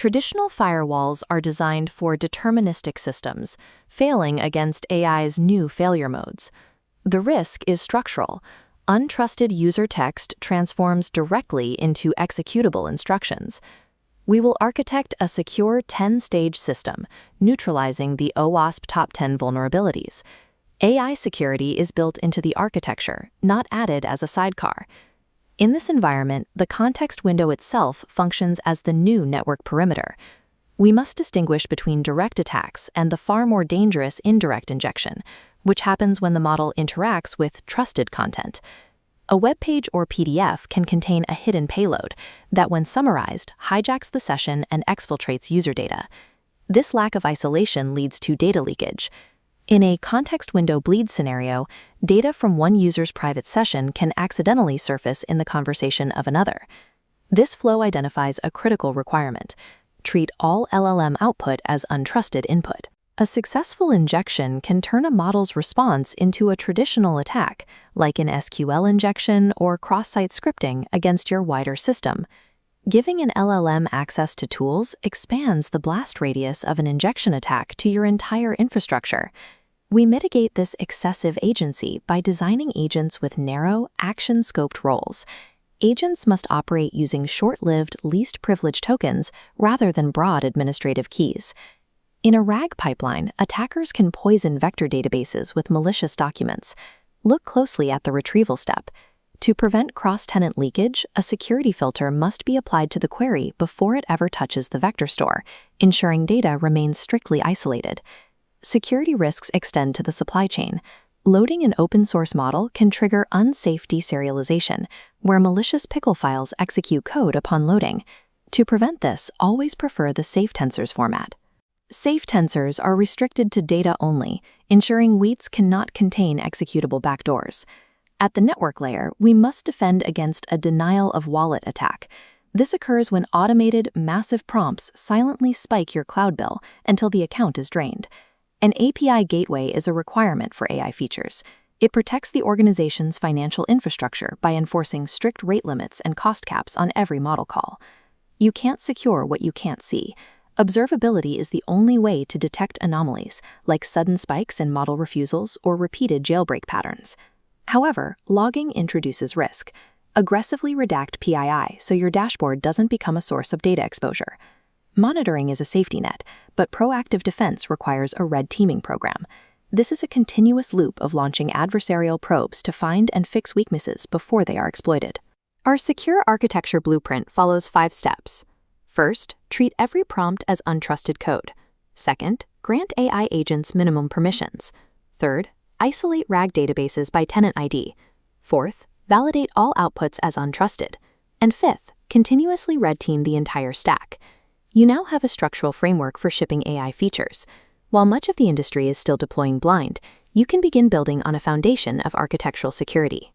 Traditional firewalls are designed for deterministic systems, failing against AI's new failure modes. The risk is structural. Untrusted user text transforms directly into executable instructions. We will architect a secure 10-stage system, neutralizing the OWASP top 10 vulnerabilities. AI security is built into the architecture, not added as a sidecar. In this environment, the context window itself functions as the new network perimeter. We must distinguish between direct attacks and the far more dangerous indirect injection, which happens when the model interacts with trusted content. A web page or PDF can contain a hidden payload that, when summarized, hijacks the session and exfiltrates user data. This lack of isolation leads to data leakage. In a context window bleed scenario, data from one user's private session can accidentally surface in the conversation of another. This flow identifies a critical requirement: treat all LLM output as untrusted input. A successful injection can turn a model's response into a traditional attack, like an SQL injection or cross-site scripting against your wider system. Giving an LLM access to tools expands the blast radius of an injection attack to your entire infrastructure. We mitigate this excessive agency by designing agents with narrow, action-scoped roles. Agents must operate using short-lived, least-privileged tokens rather than broad administrative keys. In a RAG pipeline, attackers can poison vector databases with malicious documents. Look closely at the retrieval step. To prevent cross-tenant leakage, a security filter must be applied to the query before it ever touches the vector store, ensuring data remains strictly isolated. Security risks extend to the supply chain. Loading an open-source model can trigger unsafe deserialization, where malicious pickle files execute code upon loading. To prevent this, always prefer the safe tensors format. Safe tensors are restricted to data only, ensuring weights cannot contain executable backdoors. At the network layer, we must defend against a denial-of-wallet attack. This occurs when automated, massive prompts silently spike your cloud bill until the account is drained. An API gateway is a requirement for AI features. It protects the organization's financial infrastructure by enforcing strict rate limits and cost caps on every model call. You can't secure what you can't see. Observability is the only way to detect anomalies, like sudden spikes in model refusals or repeated jailbreak patterns. However, logging introduces risk. Aggressively redact PII so your dashboard doesn't become a source of data exposure. Monitoring is a safety net, but proactive defense requires a red teaming program. This is a continuous loop of launching adversarial probes to find and fix weaknesses before they are exploited. Our secure architecture blueprint follows 5 steps. First, treat every prompt as untrusted code. Second, grant AI agents minimum permissions. Third, isolate RAG databases by tenant ID. Fourth, validate all outputs as untrusted. And fifth, continuously red team the entire stack. You now have a structural framework for shipping AI features. While much of the industry is still deploying blind, you can begin building on a foundation of architectural security.